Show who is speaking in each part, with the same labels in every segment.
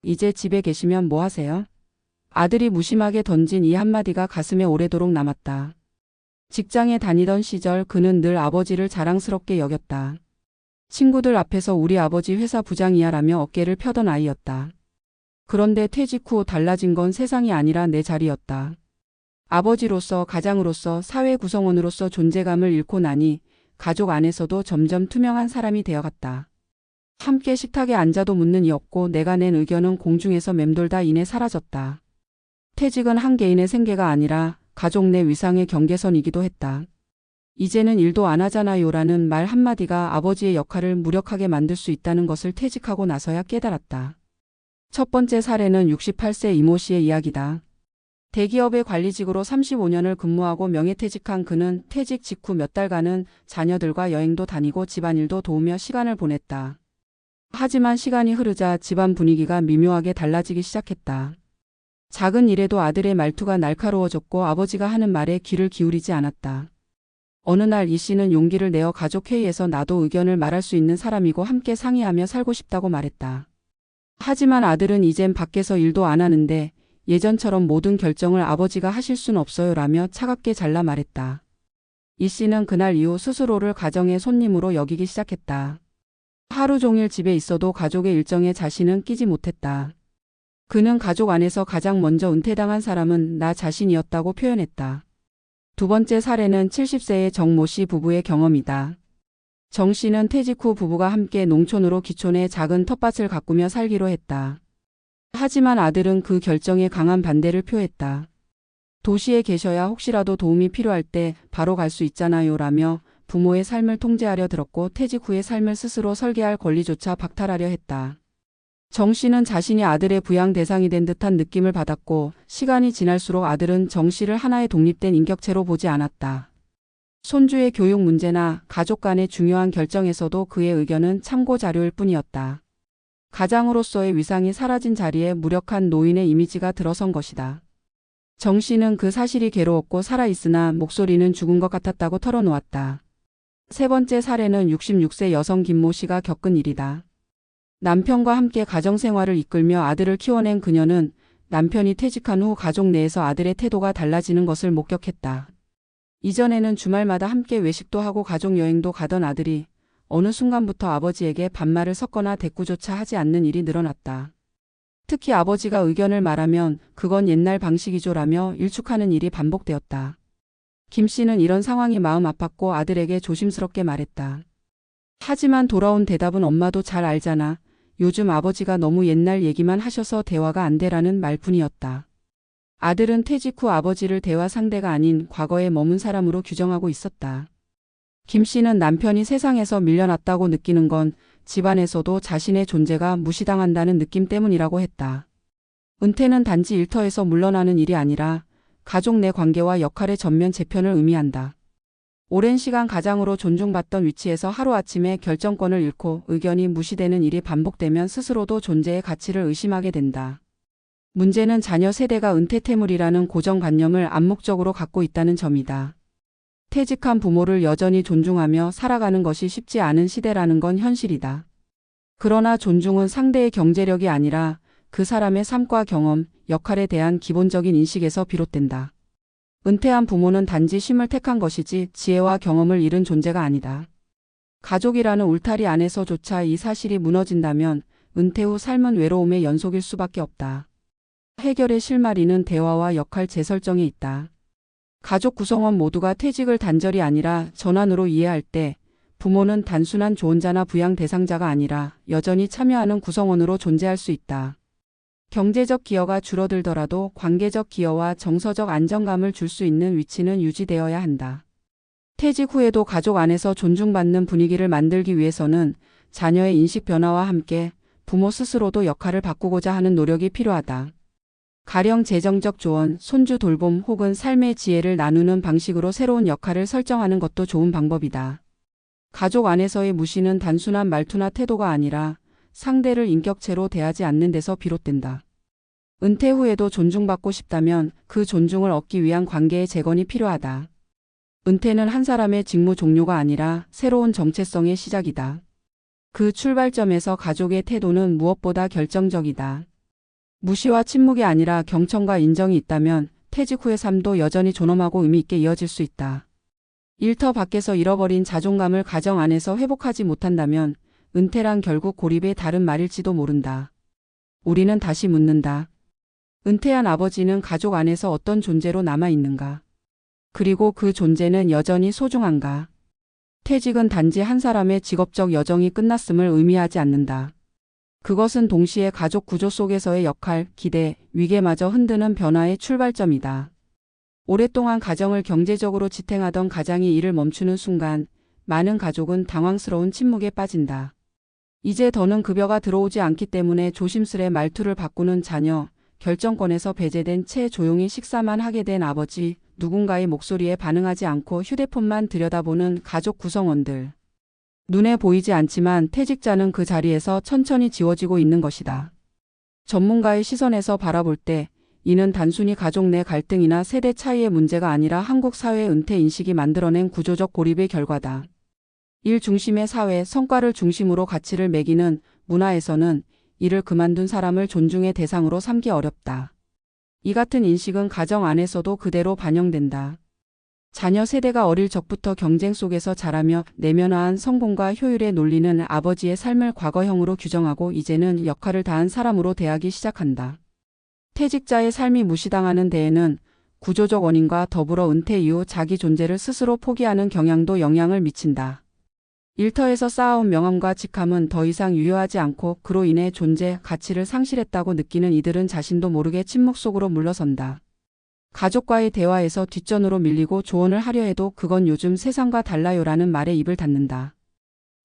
Speaker 1: 이제 집에 계시면 뭐 하세요? 아들이 무심하게 던진 이 한마디가 가슴에 오래도록 남았다. 직장에 다니던 시절 그는 늘 아버지를 자랑스럽게 여겼다. 친구들 앞에서 우리 아버지 회사 부장이야라며 어깨를 펴던 아이였다. 그런데 퇴직 후 달라진 건 세상이 아니라 내 자리였다. 아버지로서, 가장으로서, 사회 구성원으로서 존재감을 잃고 나니 가족 안에서도 점점 투명한 사람이 되어갔다. 함께 식탁에 앉아도 묻는 이 없고 내가 낸 의견은 공중에서 맴돌다 이내 사라졌다. 퇴직은 한 개인의 생계가 아니라 가족 내 위상의 경계선이기도 했다. 이제는 일도 안 하잖아요라는 말 한마디가 아버지의 역할을 무력하게 만들 수 있다는 것을 퇴직하고 나서야 깨달았다. 첫 번째 사례는 68세 이모 씨의 이야기다. 대기업의 관리직으로 35년을 근무하고 명예퇴직한 그는 퇴직 직후 몇 달간은 자녀들과 여행도 다니고 집안일도 도우며 시간을 보냈다. 하지만 시간이 흐르자 집안 분위기가 미묘하게 달라지기 시작했다. 작은 일에도 아들의 말투가 날카로워졌고 아버지가 하는 말에 귀를 기울이지 않았다. 어느 날 이 씨는 용기를 내어 가족회의에서 나도 의견을 말할 수 있는 사람이고 함께 상의하며 살고 싶다고 말했다. 하지만 아들은 이젠 밖에서 일도 안 하는데 예전처럼 모든 결정을 아버지가 하실 순 없어요 라며 차갑게 잘라 말했다. 이 씨는 그날 이후 스스로를 가정의 손님으로 여기기 시작했다. 하루 종일 집에 있어도 가족의 일정에 자신은 끼지 못했다. 그는 가족 안에서 가장 먼저 은퇴당한 사람은 나 자신이었다고 표현했다. 두 번째 사례는 70세의 정모 씨 부부의 경험이다. 정 씨는 퇴직 후 부부가 함께 농촌으로 기촌에 작은 텃밭을 가꾸며 살기로 했다. 하지만 아들은 그 결정에 강한 반대를 표했다. 도시에 계셔야 혹시라도 도움이 필요할 때 바로 갈 수 있잖아요 라며 부모의 삶을 통제하려 들었고 퇴직 후의 삶을 스스로 설계할 권리조차 박탈하려 했다. 정 씨는 자신이 아들의 부양 대상이 된 듯한 느낌을 받았고 시간이 지날수록 아들은 정 씨를 하나의 독립된 인격체로 보지 않았다. 손주의 교육 문제나 가족 간의 중요한 결정에서도 그의 의견은 참고 자료일 뿐이었다. 가장으로서의 위상이 사라진 자리에 무력한 노인의 이미지가 들어선 것이다. 정 씨는 그 사실이 괴로웠고 살아있으나 목소리는 죽은 것 같았다고 털어놓았다. 세 번째 사례는 66세 여성 김모 씨가 겪은 일이다. 남편과 함께 가정생활을 이끌며 아들을 키워낸 그녀는 남편이 퇴직한 후 가족 내에서 아들의 태도가 달라지는 것을 목격했다. 이전에는 주말마다 함께 외식도 하고 가족 여행도 가던 아들이 어느 순간부터 아버지에게 반말을 섞거나 대꾸조차 하지 않는 일이 늘어났다. 특히 아버지가 의견을 말하면 그건 옛날 방식이죠라며 일축하는 일이 반복되었다. 김 씨는 이런 상황이 마음 아팠고 아들에게 조심스럽게 말했다. 하지만 돌아온 대답은 엄마도 잘 알잖아. 요즘 아버지가 너무 옛날 얘기만 하셔서 대화가 안 되라는 말뿐이었다. 아들은 퇴직 후 아버지를 대화 상대가 아닌 과거에 머문 사람으로 규정하고 있었다. 김 씨는 남편이 세상에서 밀려났다고 느끼는 건 집안에서도 자신의 존재가 무시당한다는 느낌 때문이라고 했다. 은퇴는 단지 일터에서 물러나는 일이 아니라 가족 내 관계와 역할의 전면 재편을 의미한다. 오랜 시간 가장으로 존중받던 위치에서 하루아침에 결정권을 잃고 의견이 무시되는 일이 반복되면 스스로도 존재의 가치를 의심하게 된다. 문제는 자녀 세대가 은퇴태물이라는 고정관념을 암묵적으로 갖고 있다는 점이다. 퇴직한 부모를 여전히 존중하며 살아가는 것이 쉽지 않은 시대라는 건 현실이다. 그러나 존중은 상대의 경제력이 아니라 그 사람의 삶과 경험, 역할에 대한 기본적인 인식에서 비롯된다. 은퇴한 부모는 단지 쉼을 택한 것이지 지혜와 경험을 잃은 존재가 아니다. 가족이라는 울타리 안에서조차 이 사실이 무너진다면 은퇴 후 삶은 외로움의 연속일 수밖에 없다. 해결의 실마리는 대화와 역할 재설정에 있다. 가족 구성원 모두가 퇴직을 단절이 아니라 전환으로 이해할 때 부모는 단순한 조언자나 부양 대상자가 아니라 여전히 참여하는 구성원으로 존재할 수 있다. 경제적 기여가 줄어들더라도 관계적 기여와 정서적 안정감을 줄 수 있는 위치는 유지되어야 한다. 퇴직 후에도 가족 안에서 존중받는 분위기를 만들기 위해서는 자녀의 인식 변화와 함께 부모 스스로도 역할을 바꾸고자 하는 노력이 필요하다. 가령 재정적 조언, 손주 돌봄 혹은 삶의 지혜를 나누는 방식으로 새로운 역할을 설정하는 것도 좋은 방법이다. 가족 안에서의 무시는 단순한 말투나 태도가 아니라 상대를 인격체로 대하지 않는 데서 비롯된다. 은퇴 후에도 존중받고 싶다면 그 존중을 얻기 위한 관계의 재건이 필요하다. 은퇴는 한 사람의 직무 종료가 아니라 새로운 정체성의 시작이다. 그 출발점에서 가족의 태도는 무엇보다 결정적이다. 무시와 침묵이 아니라 경청과 인정이 있다면 퇴직 후의 삶도 여전히 존엄하고 의미 있게 이어질 수 있다. 일터 밖에서 잃어버린 자존감을 가정 안에서 회복하지 못한다면 은퇴란 결국 고립의 다른 말일지도 모른다. 우리는 다시 묻는다. 은퇴한 아버지는 가족 안에서 어떤 존재로 남아있는가? 그리고 그 존재는 여전히 소중한가? 퇴직은 단지 한 사람의 직업적 여정이 끝났음을 의미하지 않는다. 그것은 동시에 가족 구조 속에서의 역할, 기대, 위계마저 흔드는 변화의 출발점이다. 오랫동안 가정을 경제적으로 지탱하던 가장이 일을 멈추는 순간 많은 가족은 당황스러운 침묵에 빠진다. 이제 더는 급여가 들어오지 않기 때문에 조심스레 말투를 바꾸는 자녀, 결정권에서 배제된 채 조용히 식사만 하게 된 아버지, 누군가의 목소리에 반응하지 않고 휴대폰만 들여다보는 가족 구성원들. 눈에 보이지 않지만 퇴직자는 그 자리에서 천천히 지워지고 있는 것이다. 전문가의 시선에서 바라볼 때 이는 단순히 가족 내 갈등이나 세대 차이의 문제가 아니라 한국 사회의 은퇴 인식이 만들어낸 구조적 고립의 결과다. 일 중심의 사회, 성과를 중심으로 가치를 매기는 문화에서는 일을 그만둔 사람을 존중의 대상으로 삼기 어렵다. 이 같은 인식은 가정 안에서도 그대로 반영된다. 자녀 세대가 어릴 적부터 경쟁 속에서 자라며 내면화한 성공과 효율의 논리는 아버지의 삶을 과거형으로 규정하고 이제는 역할을 다한 사람으로 대하기 시작한다. 퇴직자의 삶이 무시당하는 데에는 구조적 원인과 더불어 은퇴 이후 자기 존재를 스스로 포기하는 경향도 영향을 미친다. 일터에서 쌓아온 명함과 직함은 더 이상 유효하지 않고 그로 인해 존재, 가치를 상실했다고 느끼는 이들은 자신도 모르게 침묵 속으로 물러선다. 가족과의 대화에서 뒷전으로 밀리고 조언을 하려 해도 그건 요즘 세상과 달라요라는 말에 입을 닫는다.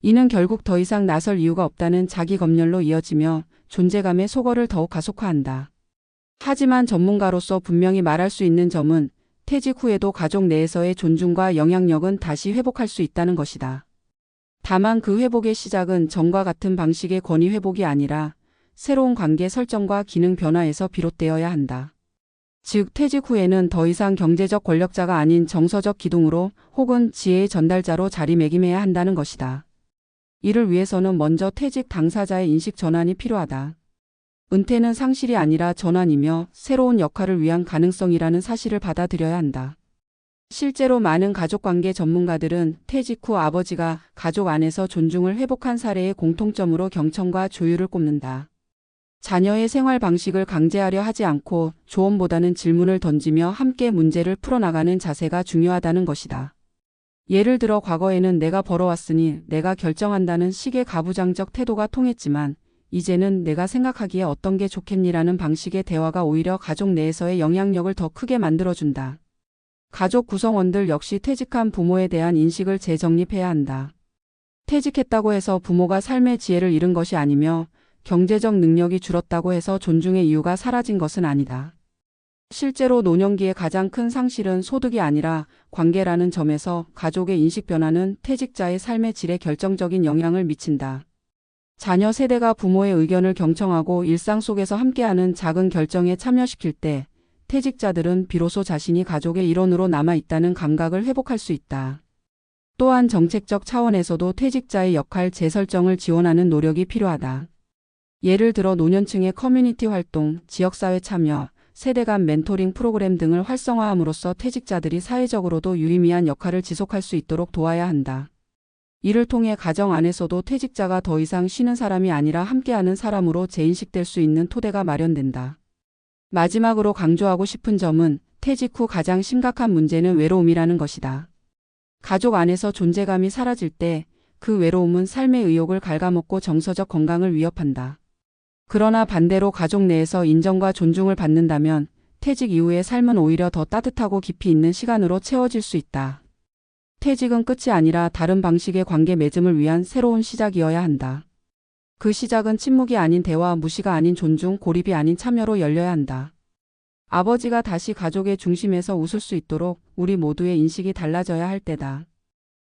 Speaker 1: 이는 결국 더 이상 나설 이유가 없다는 자기 검열로 이어지며 존재감의 소거를 더욱 가속화한다. 하지만 전문가로서 분명히 말할 수 있는 점은 퇴직 후에도 가족 내에서의 존중과 영향력은 다시 회복할 수 있다는 것이다. 다만 그 회복의 시작은 전과 같은 방식의 권위 회복이 아니라 새로운 관계 설정과 기능 변화에서 비롯되어야 한다. 즉 퇴직 후에는 더 이상 경제적 권력자가 아닌 정서적 기둥으로 혹은 지혜의 전달자로 자리매김해야 한다는 것이다. 이를 위해서는 먼저 퇴직 당사자의 인식 전환이 필요하다. 은퇴는 상실이 아니라 전환이며 새로운 역할을 위한 가능성이라는 사실을 받아들여야 한다. 실제로 많은 가족관계 전문가들은 퇴직 후 아버지가 가족 안에서 존중을 회복한 사례의 공통점으로 경청과 조율을 꼽는다. 자녀의 생활 방식을 강제하려 하지 않고 조언보다는 질문을 던지며 함께 문제를 풀어나가는 자세가 중요하다는 것이다. 예를 들어 과거에는 내가 벌어왔으니 내가 결정한다는 식의 가부장적 태도가 통했지만 이제는 내가 생각하기에 어떤 게 좋겠니라는 방식의 대화가 오히려 가족 내에서의 영향력을 더 크게 만들어준다. 가족 구성원들 역시 퇴직한 부모에 대한 인식을 재정립해야 한다. 퇴직했다고 해서 부모가 삶의 지혜를 잃은 것이 아니며 경제적 능력이 줄었다고 해서 존중의 이유가 사라진 것은 아니다. 실제로 노년기의 가장 큰 상실은 소득이 아니라 관계라는 점에서 가족의 인식 변화는 퇴직자의 삶의 질에 결정적인 영향을 미친다. 자녀 세대가 부모의 의견을 경청하고 일상 속에서 함께하는 작은 결정에 참여시킬 때 퇴직자들은 비로소 자신이 가족의 일원으로 남아있다는 감각을 회복할 수 있다. 또한 정책적 차원에서도 퇴직자의 역할 재설정을 지원하는 노력이 필요하다. 예를 들어 노년층의 커뮤니티 활동, 지역사회 참여, 세대 간 멘토링 프로그램 등을 활성화함으로써 퇴직자들이 사회적으로도 유의미한 역할을 지속할 수 있도록 도와야 한다. 이를 통해 가정 안에서도 퇴직자가 더 이상 쉬는 사람이 아니라 함께하는 사람으로 재인식될 수 있는 토대가 마련된다. 마지막으로 강조하고 싶은 점은 퇴직 후 가장 심각한 문제는 외로움이라는 것이다. 가족 안에서 존재감이 사라질 때 그 외로움은 삶의 의욕을 갉아먹고 정서적 건강을 위협한다. 그러나 반대로 가족 내에서 인정과 존중을 받는다면 퇴직 이후의 삶은 오히려 더 따뜻하고 깊이 있는 시간으로 채워질 수 있다. 퇴직은 끝이 아니라 다른 방식의 관계 맺음을 위한 새로운 시작이어야 한다. 그 시작은 침묵이 아닌 대화, 무시가 아닌 존중, 고립이 아닌 참여로 열려야 한다. 아버지가 다시 가족의 중심에서 웃을 수 있도록 우리 모두의 인식이 달라져야 할 때다.